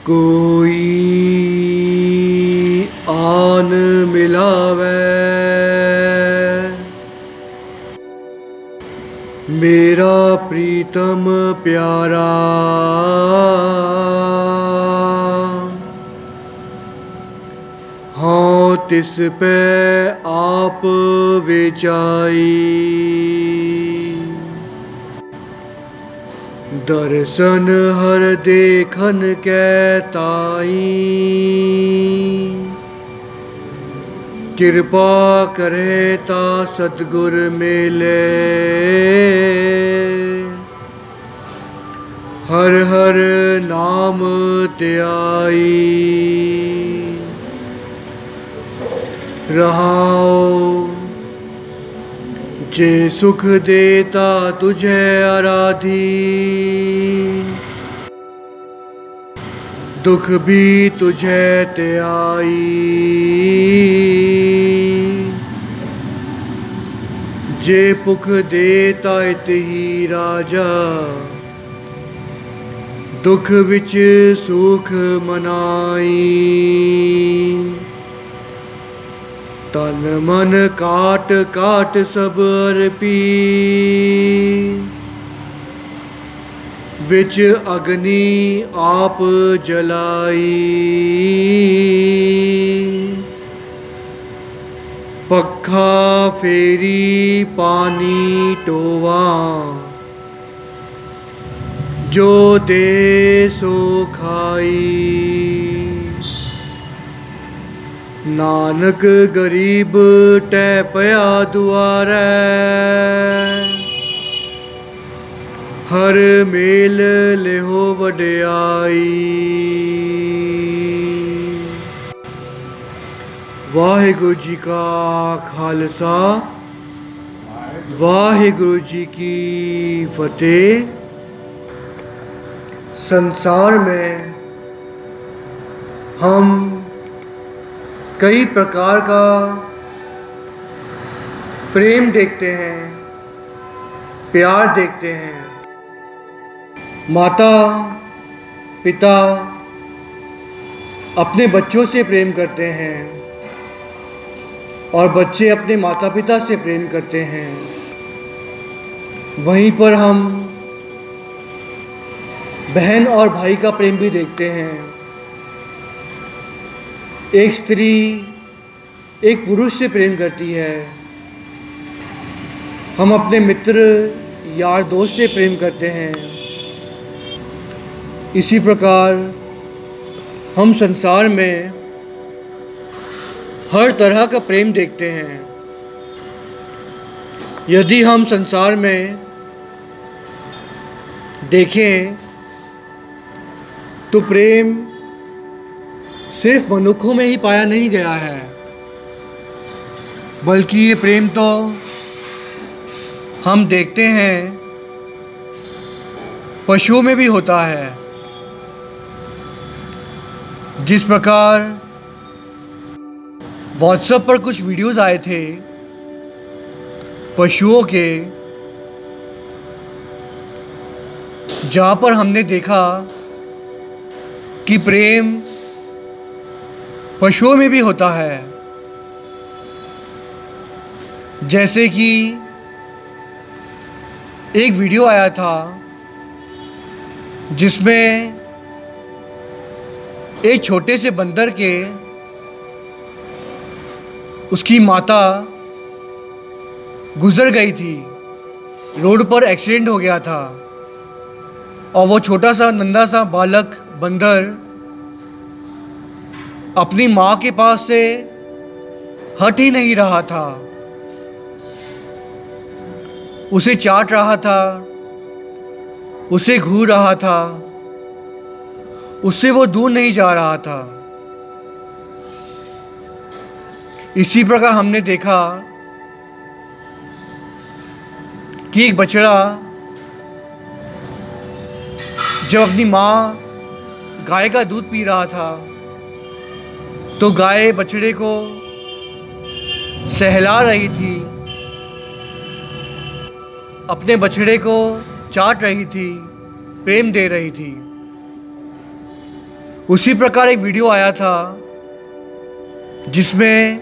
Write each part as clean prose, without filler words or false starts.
कोई आन मिलावे मेरा प्रीतम प्यारा, हाँ तिस पे आप विचाई। दर्शन हर देखन कै ताई, कृपा करे ता सतगुर मिले। हर हर नाम त्याई, रहाओ जे सुख देता तुझे आराधी, दुख भी तुझे त्याई। जे पुख देता इत ही राजा, दुख विच सुख मनाई। तन मन काट काट सब अर्पी, विच अग्नि आप जलाई। पखा फेरी पानी टोवा, जो दे सो खाई। नानक गरीब टै पया दुआरै, हर मेल लेहो वडियाई। वाहिगुरु जी का खालसा, वाहिगुरु जी की फतेह। संसार में हम कई प्रकार का प्रेम देखते हैं, प्यार देखते हैं। माता पिता अपने बच्चों से प्रेम करते हैं और बच्चे अपने माता पिता से प्रेम करते हैं। वहीं पर हम बहन और भाई का प्रेम भी देखते हैं। एक स्त्री एक पुरुष से प्रेम करती है। हम अपने मित्र यार दोस्त से प्रेम करते हैं। इसी प्रकार हम संसार में हर तरह का प्रेम देखते हैं। यदि हम संसार में देखें तो प्रेम सिर्फ मनुष्यों में ही पाया नहीं गया है, बल्कि ये प्रेम तो हम देखते हैं पशुओं में भी होता है। जिस प्रकार व्हाट्सएप पर कुछ वीडियोस आए थे पशुओं के, जहाँ पर हमने देखा कि प्रेम पशुओं में भी होता है। जैसे कि एक वीडियो आया था जिसमें एक छोटे से बंदर के उसकी माता गुजर गई थी, रोड पर एक्सीडेंट हो गया था और वो छोटा सा नन्हा सा बालक बंदर अपनी माँ के पास से हट ही नहीं रहा था। उसे चाट रहा था, उसे घूर रहा था, उससे वो दूर नहीं जा रहा था। इसी प्रकार हमने देखा कि एक बछड़ा जब अपनी माँ गाय का दूध पी रहा था तो गाय बछड़े को सहला रही थी, अपने बछड़े को चाट रही थी, प्रेम दे रही थी। उसी प्रकार एक वीडियो आया था जिसमें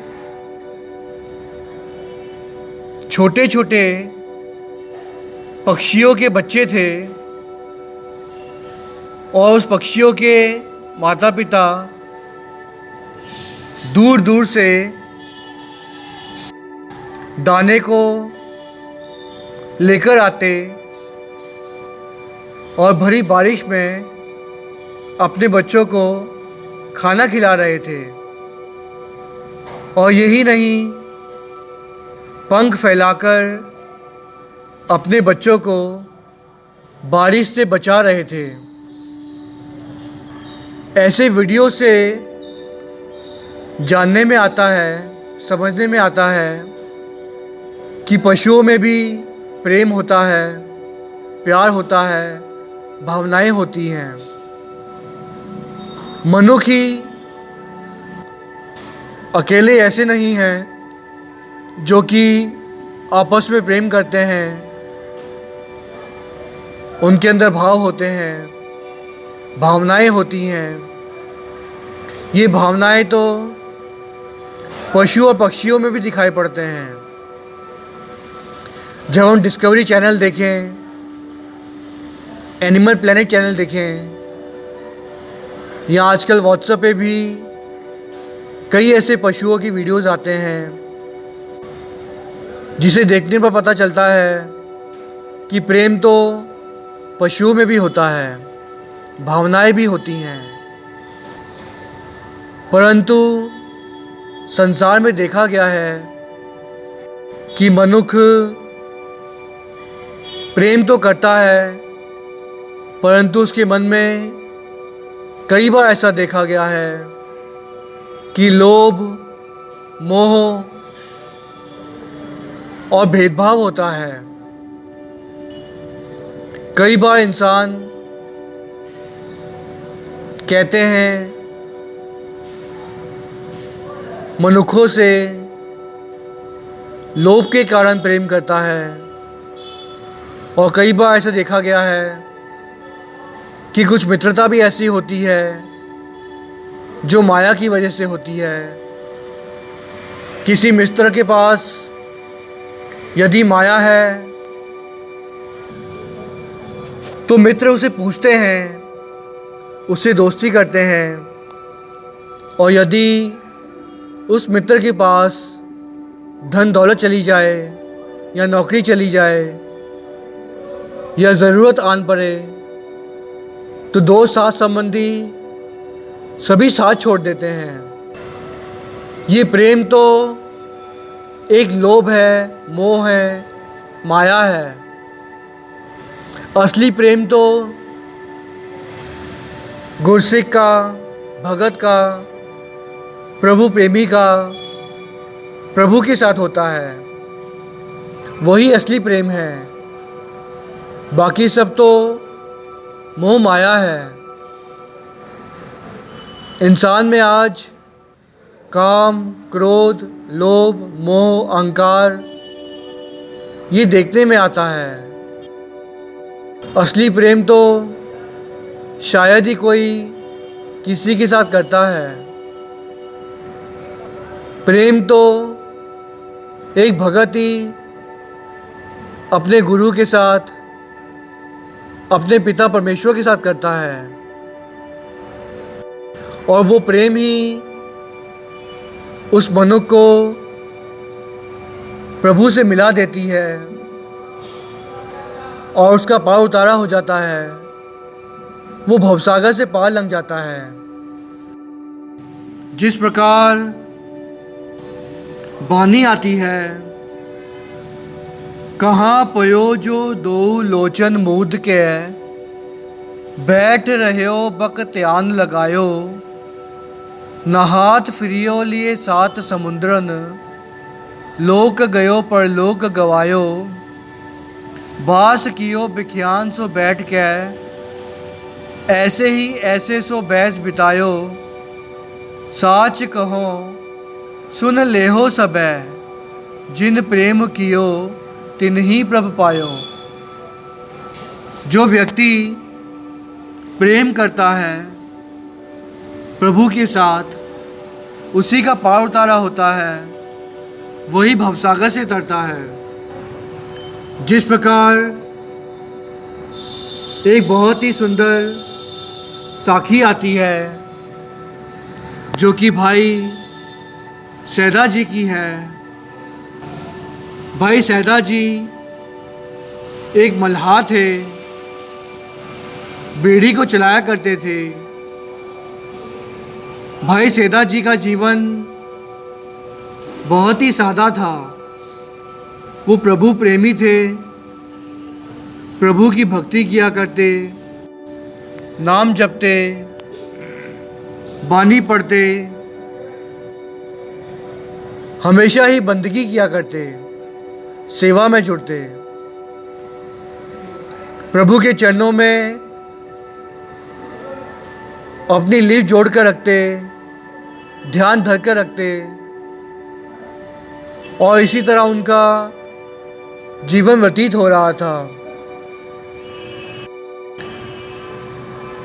छोटे छोटे पक्षियों के बच्चे थे और उस पक्षियों के माता पिता दूर दूर से दाने को लेकर आते और भरी बारिश में अपने बच्चों को खाना खिला रहे थे। और यही नहीं, पंख फैलाकर अपने बच्चों को बारिश से बचा रहे थे। ऐसे वीडियो से जानने में आता है, समझने में आता है कि पशुओं में भी प्रेम होता है, प्यार होता है, भावनाएं होती हैं। मनुष्य ही अकेले ऐसे नहीं हैं जो कि आपस में प्रेम करते हैं, उनके अंदर भाव होते हैं, भावनाएं होती हैं। ये भावनाएं तो पशु और पक्षियों में भी दिखाई पड़ते हैं। जब हम डिस्कवरी चैनल देखें, एनिमल प्लैनेट चैनल देखें, या आजकल व्हाट्सएप पे भी कई ऐसे पशुओं की वीडियोस आते हैं जिसे देखने पर पता चलता है कि प्रेम तो पशुओं में भी होता है, भावनाएं भी होती हैं। परंतु संसार में देखा गया है कि मनुष्य प्रेम तो करता है, परंतु उसके मन में कई बार ऐसा देखा गया है कि लोभ, मोह और भेदभाव होता है। कई बार इंसान कहते हैं मनुष्यों से लोभ के कारण प्रेम करता है, और कई बार ऐसा देखा गया है कि कुछ मित्रता भी ऐसी होती है जो माया की वजह से होती है। किसी मित्र के पास यदि माया है तो मित्र उसे पूछते हैं, उससे दोस्ती करते हैं, और यदि उस मित्र के पास धन दौलत चली जाए या नौकरी चली जाए या ज़रूरत आन पड़े तो दोस्त, साथ संबंधी सभी साथ छोड़ देते हैं। ये प्रेम तो एक लोभ है, मोह है, माया है। असली प्रेम तो गुरसिक का, भगत का, प्रभु प्रेमी का, प्रभु के साथ होता है। वही असली प्रेम है। बाकी सब तो मोह माया है। इंसान में आज काम, क्रोध, लोभ, मोह, अहंकार ये देखने में आता है। असली प्रेम तो शायद ही कोई किसी के साथ करता है। प्रेम तो एक भगत ही अपने गुरु के साथ, अपने पिता परमेश्वर के साथ करता है, और वो प्रेम ही उस मनुष्य को प्रभु से मिला देती है और उसका पार उतारा हो जाता है। वो भवसागर से पार लंघ जाता है। जिस प्रकार बानी आती है, कहाँ पयो जो दो लोचन मूद के, बैठ रह्यो बक त्यान लगायो, नहात फिरियो लिए सात समुद्रन, लोक गयो पर लोक गवायो, बास कियो बिख्यान सो बैठ के, ऐसे ही ऐसे सो बैस बितायो, साच कहो सुन लेहो सबे, जिन प्रेम कियो तिन्ही प्रभ पायो। जो व्यक्ति प्रेम करता है प्रभु के साथ उसी का पार उतारा होता है, वही भवसागर से तरता है। जिस प्रकार एक बहुत ही सुंदर साखी आती है जो कि भाई सैदा जी की है। भाई सैदा जी एक मल्हार थे, बीड़ी को चलाया करते थे। भाई सैदा जी का जीवन बहुत ही सादा था। वो प्रभु प्रेमी थे, प्रभु की भक्ति किया करते, नाम जपते, बानी पढ़ते, हमेशा ही बंदगी किया करते, सेवा में जुड़ते, प्रभु के चरणों में अपनी लीप जोड़ कर रखते, ध्यान धर कर रखते, और इसी तरह उनका जीवन व्यतीत हो रहा था।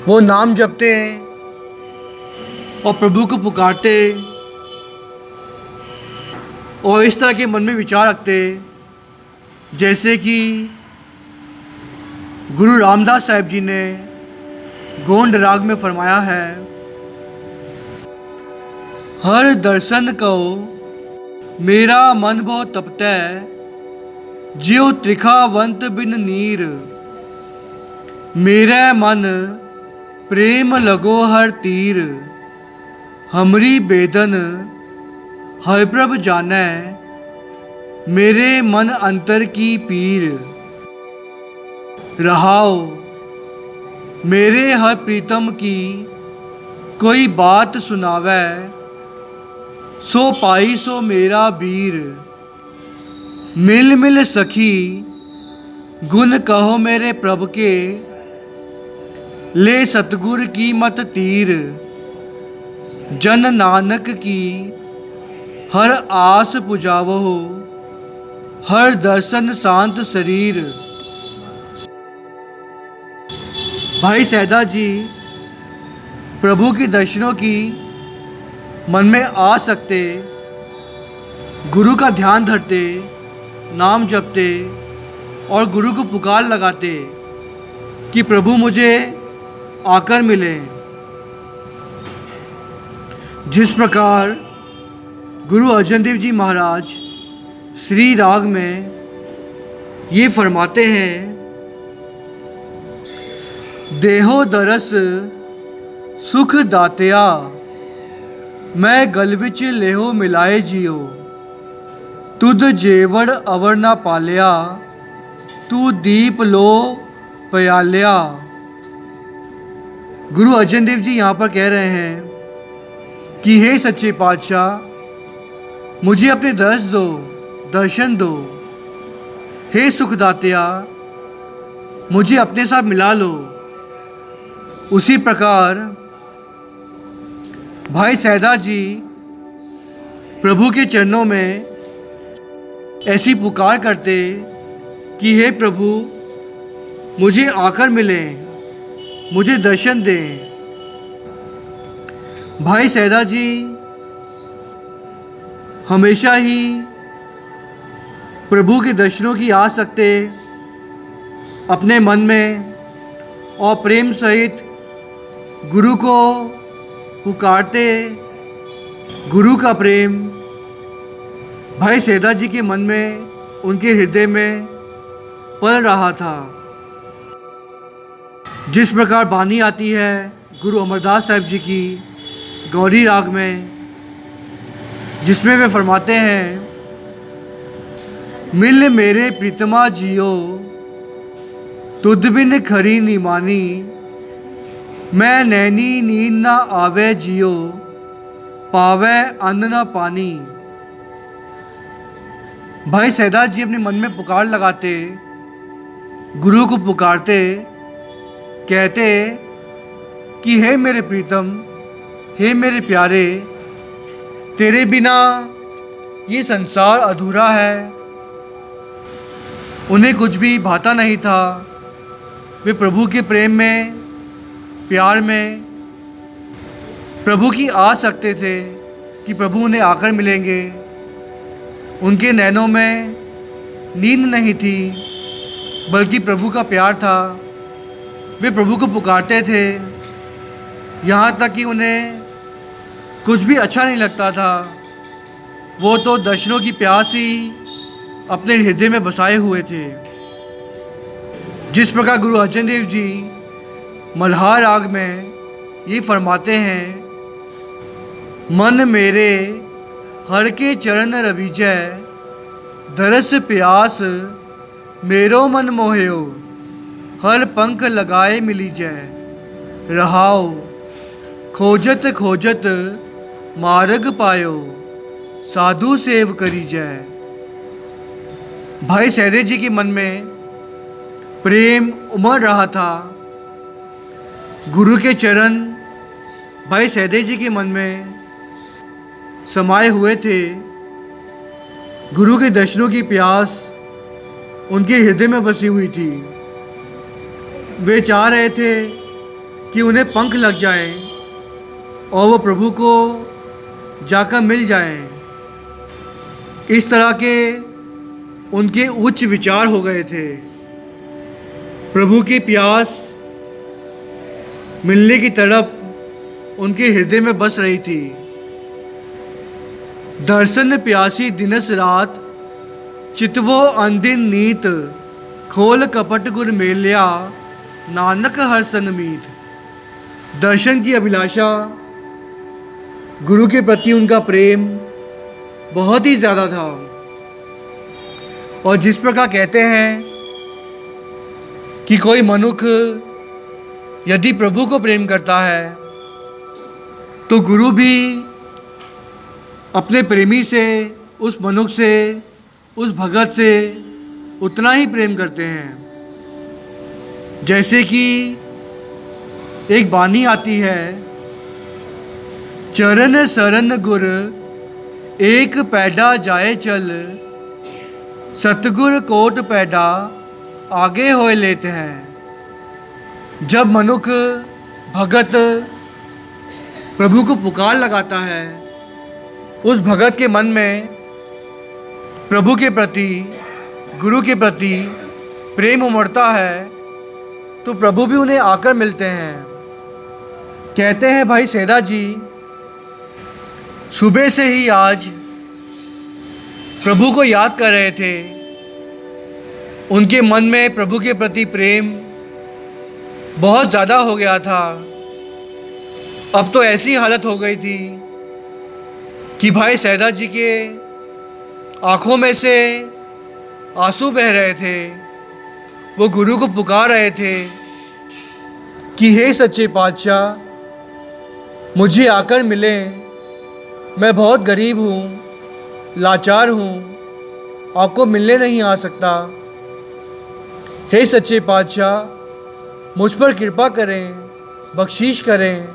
वो नाम जपते और प्रभु को पुकारते और इस तरह के मन में विचार रखते जैसे कि गुरु रामदास साहिब जी ने गोंड राग में फरमाया है, हर दर्शन को मेरा मन बहु तपतै, ज्यों त्रिखावंत बिन नीर, मेरे मन प्रेम लगो हर तीर, हमरी बेदन हर प्रभ जानै, मेरे मन अंतर की पीर, रहाओ मेरे हर प्रीतम की कोई बात सुनावै, सो पाई सो मेरा बीर, मिल मिल सखी गुण कहो मेरे प्रभ के, ले सतगुर की मत तीर, जन नानक की हर आस पुजावो, हर दर्शन शांत शरीर। भाई सैदा जी प्रभु के दर्शनों की मन में आ सकते, गुरु का ध्यान धरते, नाम जपते और गुरु को पुकार लगाते कि प्रभु मुझे आकर मिले। जिस प्रकार गुरु अर्जन देव जी महाराज श्री राग में ये फरमाते हैं, देहो दरस सुख दातिया, मैं गल विच लेहो मिलाए जियो, तुद जेवड़ अवर ना पालिया, तू दीप लो प्यालिया। गुरु अर्जन देव जी यहाँ पर कह रहे हैं कि हे सच्चे पातशाह, मुझे अपने दर्श दो, दर्शन दो। हे सुखदातिया, मुझे अपने साथ मिला लो। उसी प्रकार भाई सैदा जी प्रभु के चरणों में ऐसी पुकार करते कि हे प्रभु मुझे आकर मिलें, मुझे दर्शन दें। भाई सैदा जी हमेशा ही प्रभु के दर्शनों की आस रखते अपने मन में और प्रेम सहित गुरु को पुकारते। गुरु का प्रेम भाई सैदा जी के मन में, उनके हृदय में पल रहा था। जिस प्रकार बानी आती है गुरु अमरदास साहिब जी की गौरी राग में, जिसमें वे फरमाते हैं, मिल मेरे प्रीतमा जियो, तुद बिन खरी निमानी, मैं नैनी नींद ना आवे जियो, पावे अन्न ना पानी। भाई सैदा जी अपने मन में पुकार लगाते, गुरु को पुकारते, कहते कि हे मेरे प्रीतम, हे मेरे प्यारे, तेरे बिना ये संसार अधूरा है। उन्हें कुछ भी भाता नहीं था। वे प्रभु के प्रेम में, प्यार में प्रभु की आस रखते थे कि प्रभु उन्हें आकर मिलेंगे। उनके नैनों में नींद नहीं थी, बल्कि प्रभु का प्यार था। वे प्रभु को पुकारते थे, यहाँ तक कि उन्हें कुछ भी अच्छा नहीं लगता था। वो तो दर्शनों की प्यास ही अपने हृदय में बसाए हुए थे। जिस प्रकार गुरु अर्जन देव जी मल्हार राग में ये फरमाते हैं, मन मेरे हर के चरण रविजय, दरस प्यास मेरो मन मोह्यो, हर पंख लगाए मिली जय, रहाओ खोजत खोजत मार्ग पायो, साधु सेव करी जय। भाई सहदेव जी के मन में प्रेम उमड़ रहा था। गुरु के चरण भाई सहदेव जी के मन में समाये हुए थे। गुरु के दर्शनों की प्यास उनके हृदय में बसी हुई थी। वे चाह रहे थे कि उन्हें पंख लग जाएं और वो प्रभु को जाकर मिल जाएं। इस तरह के उनके उच्च विचार हो गए थे। प्रभु की प्यास मिलने की तड़प उनके हृदय में बस रही थी। दर्शन प्यासी दिनस रात, चितवो अंदिन नीत, खोल कपट गुर मेल्या, नानक हर संग मीत। दर्शन की अभिलाषा, गुरु के प्रति उनका प्रेम बहुत ही ज़्यादा था। और जिस प्रकार कहते हैं कि कोई मनुष्य यदि प्रभु को प्रेम करता है तो गुरु भी अपने प्रेमी से, उस मनुष्य से, उस भगत से उतना ही प्रेम करते हैं। जैसे कि एक बानी आती है, चरण शरण गुर एक पैडा जाए चल, सतगुर कोट पैडा आगे होए लेते हैं। जब मनुष्य भगत प्रभु को पुकार लगाता है, उस भगत के मन में प्रभु के प्रति, गुरु के प्रति प्रेम उमड़ता है, तो प्रभु भी उन्हें आकर मिलते हैं। कहते हैं भाई सेदा जी, सुबह से ही आज प्रभु को याद कर रहे थे। उनके मन में प्रभु के प्रति प्रेम बहुत ज़्यादा हो गया था। अब तो ऐसी हालत हो गई थी कि भाई सैदा जी के आँखों में से आंसू बह रहे थे। वो गुरु को पुकार रहे थे कि हे सच्चे पातशाह, मुझे आकर मिलें। मैं बहुत गरीब हूँ, लाचार हूँ, आपको मिलने नहीं आ सकता। हे सच्चे पातशाह, मुझ पर कृपा करें, बख्शीश करें,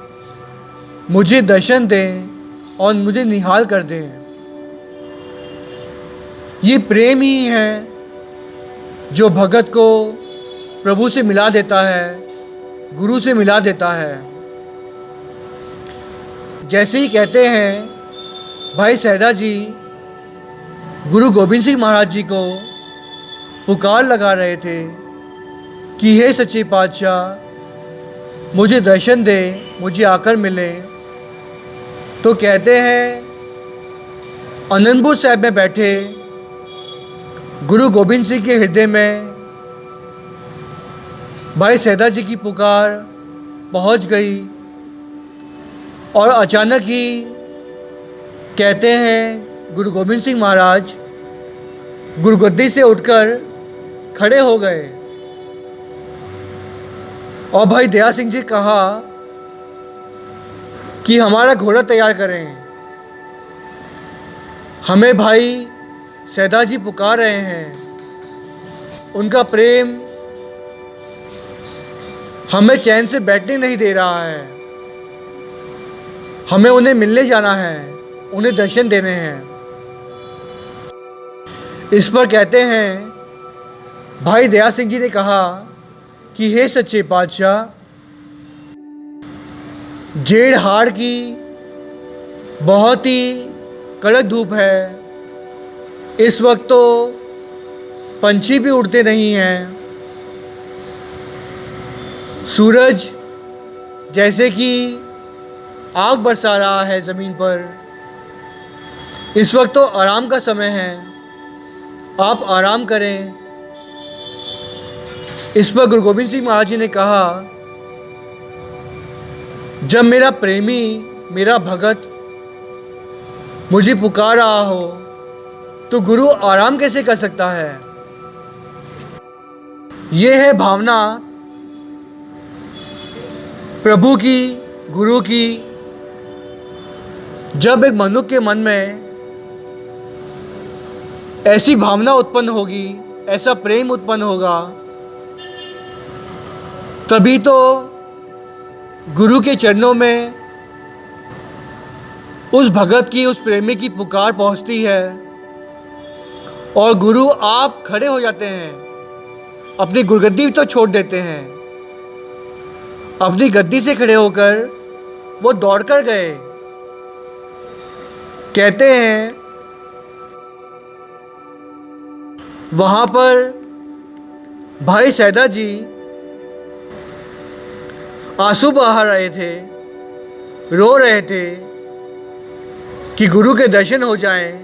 मुझे दर्शन दें और मुझे निहाल कर दें। ये प्रेम ही है जो भगत को प्रभु से मिला देता है, गुरु से मिला देता है। जैसे ही कहते हैं भाई सैदा जी गुरु गोविंद सिंह महाराज जी को पुकार लगा रहे थे कि हे सच्चे पातशाह, मुझे दर्शन दे, मुझे आकर मिले, तो कहते हैं आनंदपुर साहिब में बैठे गुरु गोविंद सिंह के हृदय में भाई सैदा जी की पुकार पहुंच गई। और अचानक ही कहते हैं गुरु गोविंद सिंह महाराज गुरुगद्दी से उठकर खड़े हो गए और भाई दया सिंह जी कहा कि हमारा घोड़ा तैयार करें, हमें भाई सैदा जी पुकार रहे हैं। उनका प्रेम हमें चैन से बैठने नहीं दे रहा है। हमें उन्हें मिलने जाना है, उन्हें दर्शन देने हैं। इस पर कहते हैं भाई दया सिंह जी ने कहा कि हे सच्चे पातशाह, जेड़ हाड़ की बहुत ही कड़क धूप है। इस वक्त तो पंछी भी उड़ते नहीं हैं। सूरज जैसे कि आग बरसा रहा है ज़मीन पर। इस वक्त तो आराम का समय है, आप आराम करें। इस पर गुरु गोबिंद सिंह महाराज जी ने कहा, जब मेरा प्रेमी, मेरा भगत मुझे पुकार रहा हो तो गुरु आराम कैसे कर सकता है। ये है भावना प्रभु की, गुरु की। जब एक मनुष्य के मन में ऐसी भावना उत्पन्न होगी, ऐसा प्रेम उत्पन्न होगा, तभी तो गुरु के चरणों में उस भगत की, उस प्रेमी की पुकार पहुंचती है और गुरु आप खड़े हो जाते हैं, अपनी गुरगद्दी तो छोड़ देते हैं। अपनी गद्दी से खड़े होकर वो दौड़कर गए। कहते हैं वहाँ पर भाई सैदा जी आंसू बहा रहे थे, रो रहे थे कि गुरु के दर्शन हो जाएं,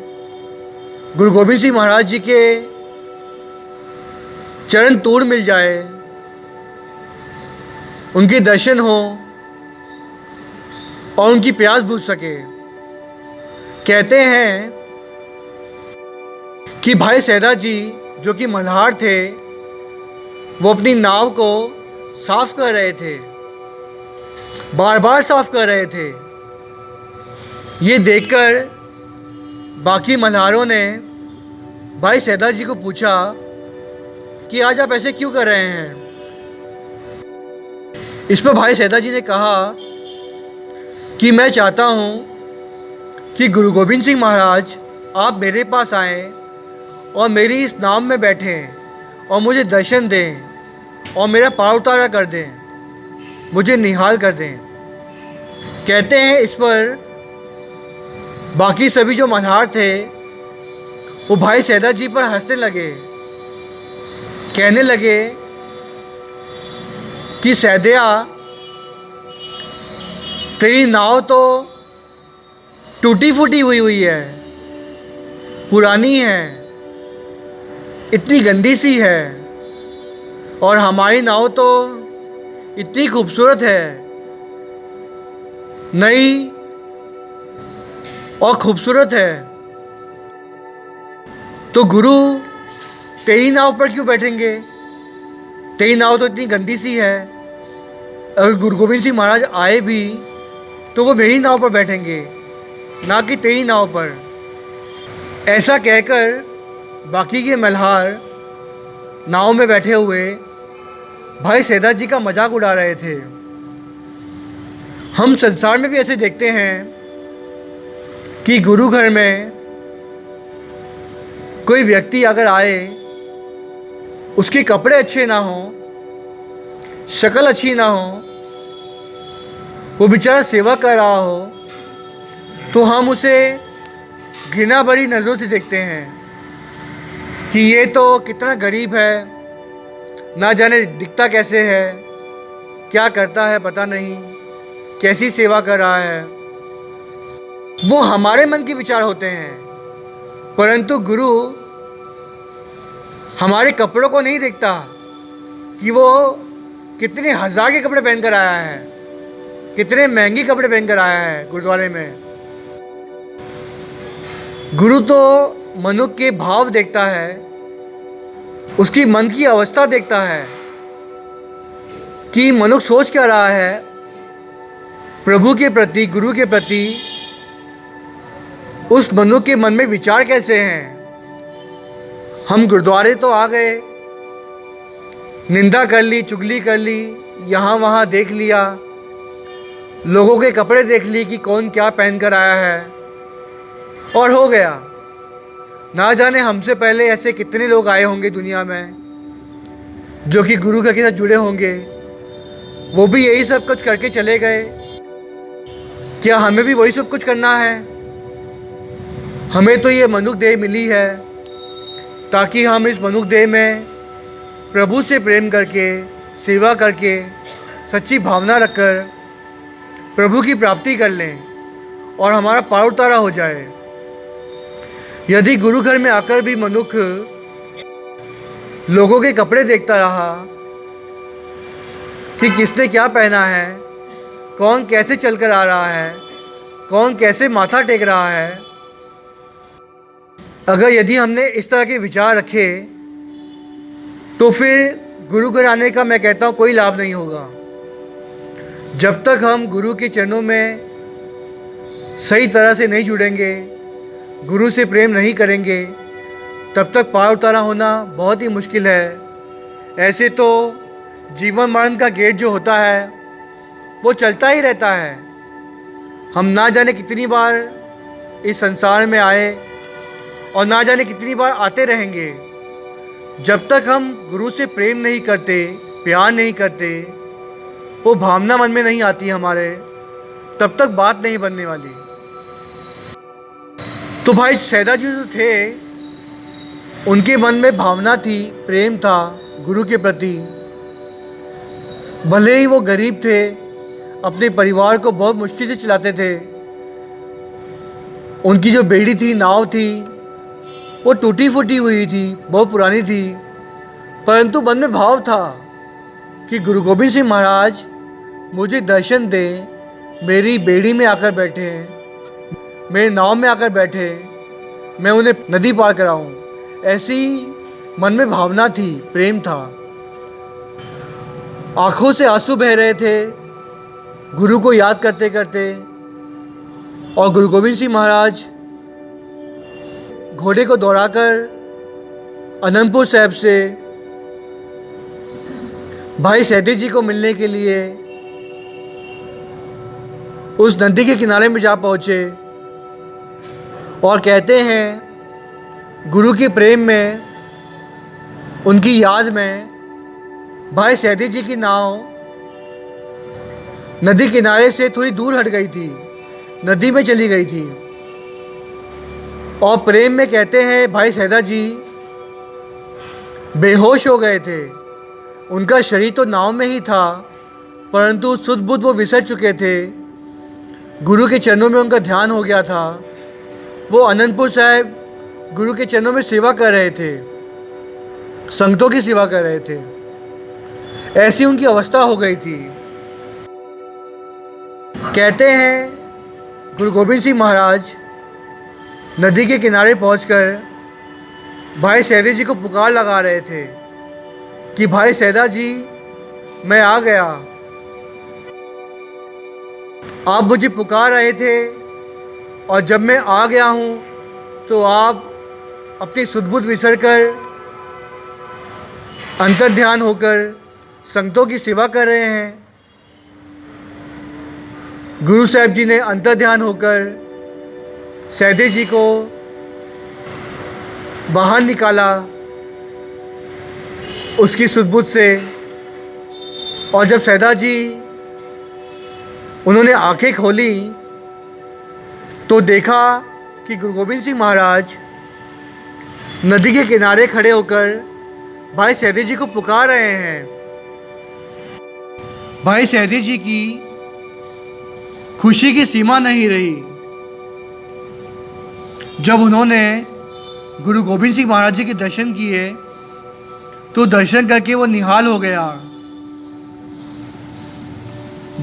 गुरु गोबिंद सिंह महाराज जी के चरण तूड़ मिल जाए, उनके दर्शन हो और उनकी प्यास बुझ सके। कहते हैं कि भाई सैदा जी जो कि मल्हार थे, वो अपनी नाव को साफ कर रहे थे, बार बार साफ कर रहे थे। ये देखकर बाकी मल्हारों ने भाई सैदा जी को पूछा कि आज आप ऐसे क्यों कर रहे हैं। इस पर भाई सैदा जी ने कहा कि मैं चाहता हूँ कि गुरु गोबिंद सिंह महाराज आप मेरे पास आएँ और मेरी इस नाव में बैठें और मुझे दर्शन दें और मेरा पार उतारा कर दें, मुझे निहाल कर दें। कहते हैं इस पर बाकी सभी जो मल्हार थे वो भाई सैदा जी पर हंसने लगे, कहने लगे कि सैदिया तेरी नाव तो टूटी फूटी हुई है, पुरानी है, इतनी गंदी सी है, और हमारी नाव तो इतनी खूबसूरत है, नई और खूबसूरत है। तो गुरु तेरी नाव पर क्यों बैठेंगे, तेरी नाव तो इतनी गंदी सी है। अगर गुरु गोबिंद सिंह महाराज आए भी तो वो मेरी नाव पर बैठेंगे, ना कि तेरी नाव पर। ऐसा कहकर बाकी के मल्हार नाव में बैठे हुए भाई सैदा जी का मजाक उड़ा रहे थे। हम संसार में भी ऐसे देखते हैं कि गुरु घर में कोई व्यक्ति अगर आए, उसके कपड़े अच्छे ना हों, शक्ल अच्छी ना हो, वो बेचारा सेवा कर रहा हो, तो हम उसे घृणा भरी नज़रों से देखते हैं कि ये तो कितना गरीब है, ना जाने दिखता कैसे है, क्या करता है पता नहीं, कैसी सेवा कर रहा है। वो हमारे मन के विचार होते हैं, परंतु गुरु हमारे कपड़ों को नहीं देखता कि वो कितने हज़ार के कपड़े पहन कर आया है, कितने महंगे कपड़े पहन कर आया है गुरुद्वारे में। गुरु तो मनुष्य के भाव देखता है, उसकी मन की अवस्था देखता है कि मनुष्य सोच क्या रहा है प्रभु के प्रति, गुरु के प्रति। उस मनुष्य के मन में विचार कैसे हैं। हम गुरुद्वारे तो आ गए, निंदा कर ली, चुगली कर ली, यहाँ वहाँ देख लिया, लोगों के कपड़े देख ली कि कौन क्या पहन कर आया है, और हो गया। ना जाने हमसे पहले ऐसे कितने लोग आए होंगे दुनिया में जो कि गुरु के साथ जुड़े होंगे, वो भी यही सब कुछ करके चले गए। क्या हमें भी वही सब कुछ करना है? हमें तो ये मनुष्य देह मिली है ताकि हम इस मनुष्य देह में प्रभु से प्रेम करके, सेवा करके, सच्ची भावना रखकर प्रभु की प्राप्ति कर लें और हमारा पार उतारा हो जाए। यदि गुरु घर में आकर भी मनुष्य लोगों के कपड़े देखता रहा कि किसने क्या पहना है, कौन कैसे चलकर आ रहा है, कौन कैसे माथा टेक रहा है, अगर यदि हमने इस तरह के विचार रखे तो फिर गुरु घर आने का मैं कहता हूँ कोई लाभ नहीं होगा। जब तक हम गुरु के चरणों में सही तरह से नहीं जुड़ेंगे, गुरु से प्रेम नहीं करेंगे, तब तक पार उतारा होना बहुत ही मुश्किल है। ऐसे तो जीवन मरण का गेट जो होता है वो चलता ही रहता है। हम ना जाने कितनी बार इस संसार में आए और ना जाने कितनी बार आते रहेंगे। जब तक हम गुरु से प्रेम नहीं करते, प्यार नहीं करते, वो भावना मन में नहीं आती हमारे, तब तक बात नहीं बनने वाली। तो भाई सैदा जी जो थे, उनके मन में भावना थी, प्रेम था गुरु के प्रति। भले ही वो गरीब थे, अपने परिवार को बहुत मुश्किल से चलाते थे, उनकी जो बेड़ी थी, नाव थी, वो टूटी फूटी हुई थी, बहुत पुरानी थी, परंतु मन में भाव था कि गुरु गोविंद सिंह महाराज मुझे दर्शन दें, मेरी बेड़ी में आकर बैठे, मेरे नाव में आकर बैठे, मैं उन्हें नदी पार कराऊं। ऐसी मन में भावना थी, प्रेम था। आंखों से आंसू बह रहे थे गुरु को याद करते करते। और गुरु गोविंद सिंह महाराज घोड़े को दौड़ाकर अनंतपुर साहिब से भाई सैदी जी को मिलने के लिए उस नदी के किनारे में जा पहुँचे और कहते हैं गुरु के प्रेम में, उनकी याद में भाई सैदी जी की नाव नदी किनारे से थोड़ी दूर हट गई थी, नदी में चली गई थी। और प्रेम में कहते हैं भाई सैदा जी बेहोश हो गए थे। उनका शरीर तो नाव में ही था, परंतु सुध बुध वो विसर चुके थे। गुरु के चरणों में उनका ध्यान हो गया था। वो अनंतपुर साहिब गुरु के चरणों में सेवा कर रहे थे, संगतों की सेवा कर रहे थे। ऐसी उनकी अवस्था हो गई थी। कहते हैं गुरु गोविंद सिंह महाराज नदी के किनारे पहुंचकर भाई सैदा जी को पुकार लगा रहे थे कि भाई सैदा जी, मैं आ गया। आप मुझे पुकार रहे थे और जब मैं आ गया हूँ तो आप अपनी सुध-बुध विसर कर अंतर ध्यान होकर संगतों की सेवा कर रहे हैं। गुरु साहब जी ने अंतर ध्यान होकर सैदे जी को बाहर निकाला उसकी सुध-बुध से। और जब सैदा जी उन्होंने आंखें खोली तो देखा कि गुरु गोविंद सिंह महाराज नदी के किनारे खड़े होकर भाई सैदी जी को पुकार रहे हैं। भाई सैदी जी की खुशी की सीमा नहीं रही जब उन्होंने गुरु गोविंद सिंह महाराज जी के दर्शन किए। तो दर्शन करके वो निहाल हो गया।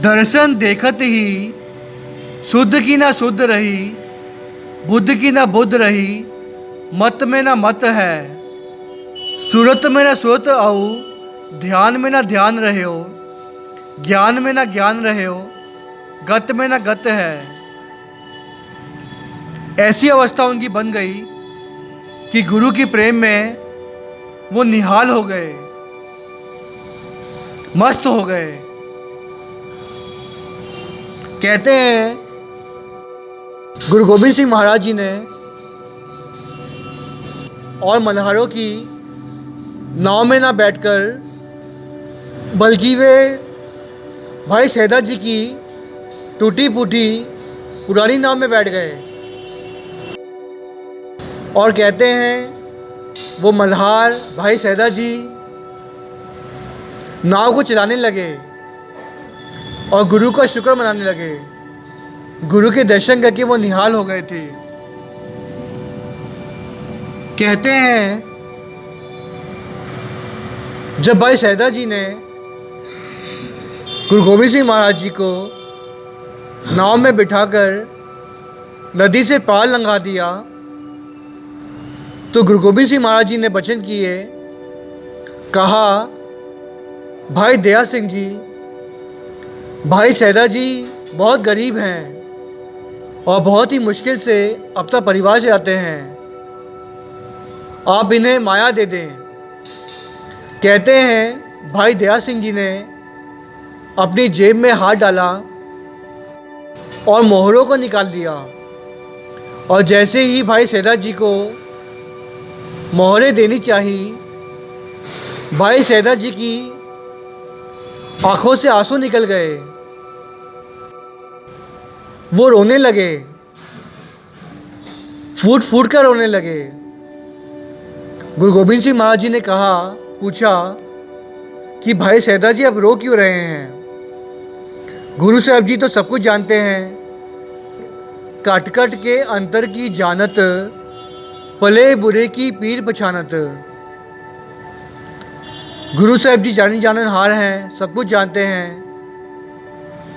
दर्शन देखत ही शुद्ध की ना शुद्ध रही, बुद्ध की ना बुद्ध रही, मत में ना मत है, सूरत में ना सूरत आऊ, ध्यान में ना ध्यान रहे हो, ज्ञान में ना ज्ञान रहे हो, गत में ना गत है। ऐसी अवस्था उनकी बन गई कि गुरु की प्रेम में वो निहाल हो गए, मस्त हो गए। कहते हैं गुरु गोविंद सिंह महाराज जी ने और मल्हारों की नाव में ना बैठकर बल्कि वे भाई सैदा जी की टूटी फूटी पुरानी नाव में बैठ गए और कहते हैं वो मल्हार भाई सैदा जी नाव को चलाने लगे और गुरु का शुक्र मनाने लगे। गुरु के दर्शन करके वो निहाल हो गए थे। कहते हैं जब भाई सैदा जी ने गुरु गोबिंद सिंह महाराज जी को नाव में बिठाकर नदी से पार लंघा दिया तो गुरु गोबिंद सिंह महाराज जी ने वचन किए, कहा भाई दया सिंह जी, भाई सैदा जी बहुत गरीब हैं और बहुत ही मुश्किल से अपना परिवार चलाते हैं, आप इन्हें माया दे दें। कहते हैं भाई दया सिंह जी ने अपनी जेब में हाथ डाला और मोहरों को निकाल लिया और जैसे ही भाई सैदा जी को मोहरें देनी चाहिए, भाई सैदा जी की आंखों से आंसू निकल गए। वो रोने लगे, फूट फूट कर रोने लगे। गुरु गोबिंद सिंह महाराज जी ने पूछा कि भाई सैदा जी अब रो क्यों रहे हैं? गुरु साहब जी तो सब कुछ जानते हैं, काट काट के अंतर की जानत, भले बुरे की पीर पछानत। गुरु साहब जी जानी जाननहार हैं, सब कुछ जानते हैं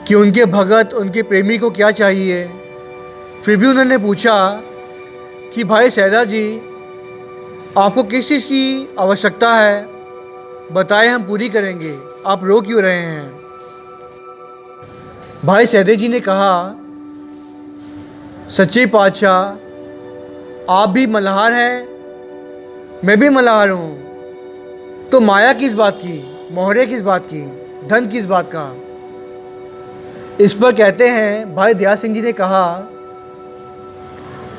कि उनके भगत, उनके प्रेमी को क्या चाहिए। फिर भी उन्होंने पूछा कि भाई सैदा जी आपको किस चीज़ की आवश्यकता है, बताएं हम पूरी करेंगे, आप रो क्यों रहे हैं? भाई सैदे जी ने कहा, सच्चे पातशाह आप भी मल्हार हैं, मैं भी मल्हार हूँ, तो माया किस बात की, मोहरे किस बात की, धन किस बात का? इस पर कहते हैं भाई दया सिंह जी ने कहा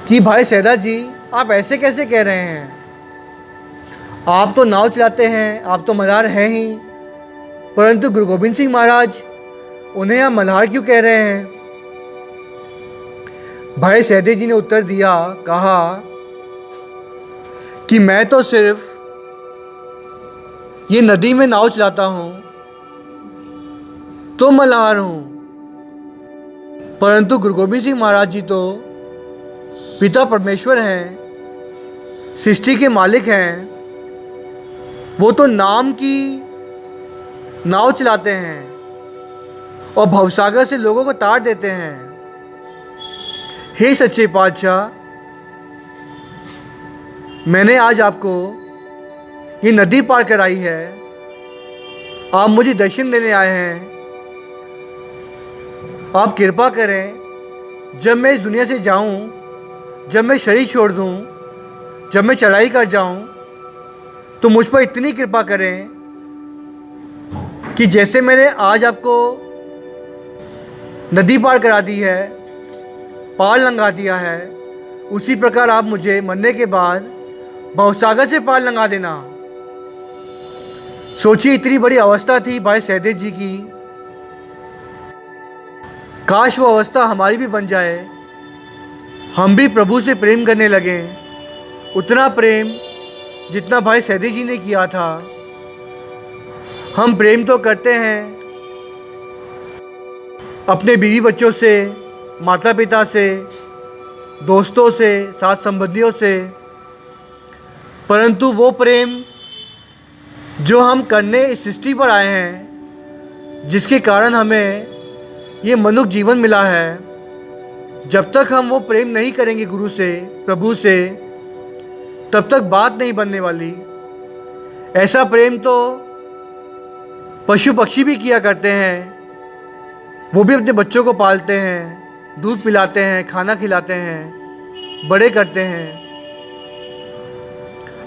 कि भाई सैदा जी आप ऐसे कैसे कह रहे हैं, आप तो नाव चलाते हैं, आप तो मल्हार हैं ही, परंतु गुरु गोबिंद सिंह महाराज उन्हें आप मल्हार क्यों कह रहे हैं? भाई सैदे जी ने उत्तर दिया, कहा कि मैं तो सिर्फ ये नदी में नाव चलाता हूँ तो मल्हार हूँ, परंतु गुरु गोबिंद सिंह महाराज जी तो पिता परमेश्वर हैं, सृष्टि के मालिक हैं, वो तो नाम की नाव चलाते हैं और भवसागर से लोगों को तार देते हैं। हे सच्चे पातशाह, मैंने आज आपको ये नदी पार कराई है, आप मुझे दर्शन देने आए हैं, आप कृपा करें जब मैं इस दुनिया से जाऊं, जब मैं शरीर छोड़ दूं, जब मैं चढ़ाई कर जाऊं, तो मुझ पर इतनी कृपा करें कि जैसे मैंने आज आपको नदी पार करा दी है, पार लंघा दिया है, उसी प्रकार आप मुझे मरने के बाद भवसागर से पार लंघा देना। सोचिए इतनी बड़ी अवस्था थी भाई सैदे जी की, काश वो अवस्था हमारी भी बन जाए, हम भी प्रभु से प्रेम करने लगें, उतना प्रेम जितना भाई सैदे जी ने किया था। हम प्रेम तो करते हैं अपने बीवी बच्चों से, माता पिता से, दोस्तों से, साथ संबंधियों से, परंतु वो प्रेम जो हम करने इस सृष्टि पर आए हैं, जिसके कारण हमें ये मनुष्य जीवन मिला है, जब तक हम वो प्रेम नहीं करेंगे गुरु से, प्रभु से, तब तक बात नहीं बनने वाली। ऐसा प्रेम तो पशु पक्षी भी किया करते हैं, वो भी अपने बच्चों को पालते हैं, दूध पिलाते हैं, खाना खिलाते हैं, बड़े करते हैं।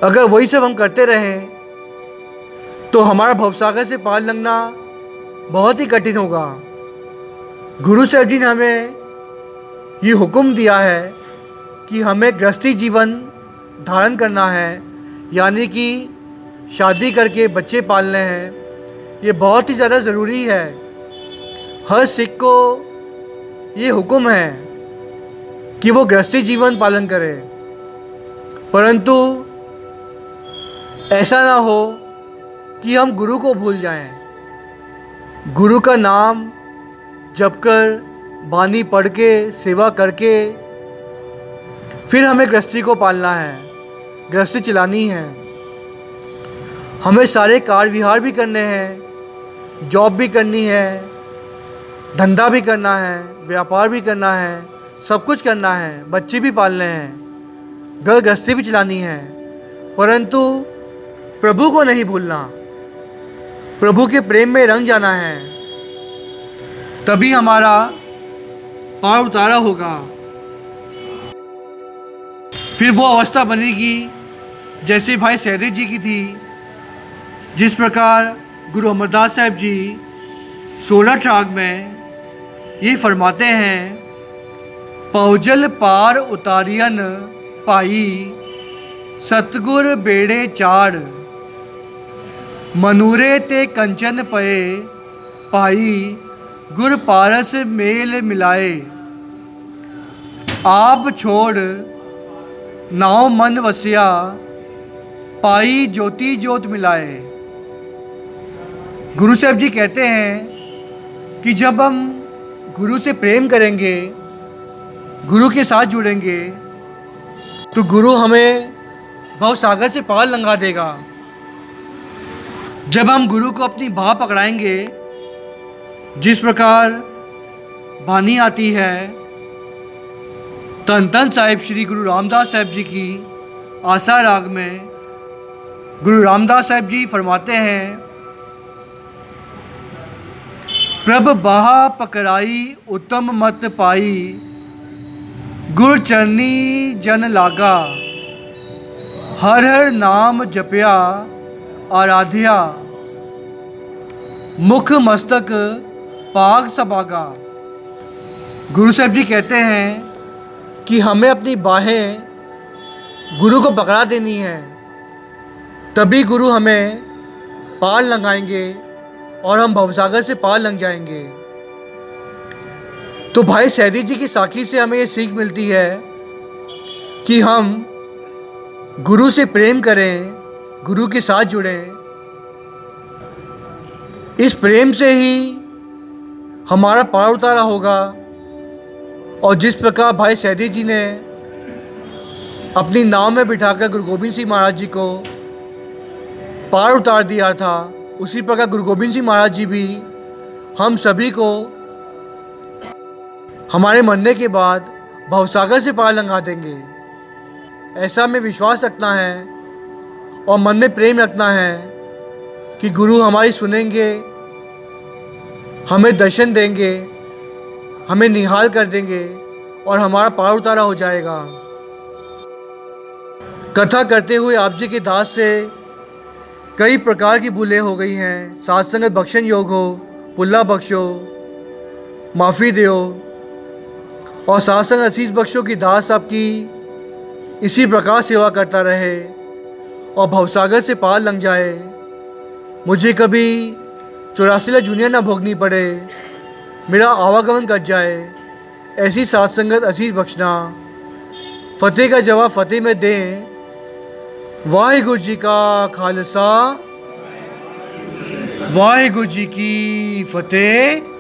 अगर वही सब हम करते रहें तो हमारा भवसागर से पार लंघना बहुत ही कठिन होगा। गुरु साहब जी ने हमें ये हुक्म दिया है कि हमें गृहस्थी जीवन धारण करना है, यानी कि शादी करके बच्चे पालने हैं। ये बहुत ही ज़्यादा ज़रूरी है, हर सिख को ये हुक्म है कि वो गृहस्थी जीवन पालन करे, परंतु ऐसा ना हो कि हम गुरु को भूल जाएं। गुरु का नाम जपकर, बानी पढ़ के, सेवा करके फिर हमें गृहस्थी को पालना है, गृहस्थी चलानी है। हमें सारे कार विहार भी करने हैं, जॉब भी करनी है, धंधा भी करना है, व्यापार भी करना है, सब कुछ करना है, बच्चे भी पालने हैं, घर गृहस्थी भी चलानी है, परंतु प्रभु को नहीं भूलना, प्रभु के प्रेम में रंग जाना है। तभी हमारा पार उतारा होगा। फिर वो अवस्था बनेगी जैसे भाई सहदेव जी की थी, जिस प्रकार गुरु अमरदास साहब जी 16 ट्राग में ये फरमाते हैं, पौजल पार उतारियन पाई, सतगुर बेड़े चाड़, मनूरे ते कंचन पए, पाई गुर पारस मेल मिलाए, आप छोड़ नाव मन वसिया, पाई ज्योति ज्योत मिलाए। गुरु साहब जी कहते हैं कि जब हम गुरु से प्रेम करेंगे, गुरु के साथ जुड़ेंगे, तो गुरु हमें भवसागर से पार लंघा देगा। जब हम गुरु को अपनी बाह पकड़ाएंगे, जिस प्रकार बानी आती है, धन धन साहिब श्री गुरु रामदास साहब जी की आशा राग में गुरु रामदास साहब जी फरमाते हैं, प्रभ बाह पकड़ाई उत्तम मत पाई, गुर चरनी जन लागा, हर हर नाम जपया आराध्या, मुख मस्तक पाग सबागा। गुरु साहब जी कहते हैं कि हमें अपनी बाहें गुरु को पकड़ा देनी है, तभी गुरु हमें पार लंघाएंगे और हम भवसागर से पार लंघ जाएंगे। तो भाई सहदेव जी की साखी से हमें ये सीख मिलती है कि हम गुरु से प्रेम करें, गुरु के साथ जुड़ें। इस प्रेम से ही हमारा पार उतारा होगा। और जिस प्रकार भाई सहदेव जी ने अपनी नाव में बिठाकर गुरु गोबिंद सिंह महाराज जी को पार उतार दिया था, उसी प्रकार गुरु गोबिंद सिंह महाराज जी भी हम सभी को हमारे मरने के बाद भवसागर से पार लंघा देंगे। ऐसा हमें विश्वास रखना है और मन में प्रेम रखना है कि गुरु हमारी सुनेंगे, हमें दर्शन देंगे, हमें निहाल कर देंगे और हमारा पार उतारा हो जाएगा। कथा करते हुए आप जी के दास से कई प्रकार की भूलें हो गई हैं। साथ संगत बख्शन योग हो, पुल्ला बख्शो, माफ़ी दो और साथ संगत असीस बख्शो की दास आपकी इसी प्रकार सेवा करता रहे और भवसागर से पार लंघ जाए। मुझे कभी 84 जूनियर ना भोगनी पड़े, मेरा आवागमन कट जाए, ऐसी साथ संगत असीस बख्शना। फतेह का जवाब फतेह में दें। वाहिगुरु जी का खालसा, वाहिगुरु जी की फतेह।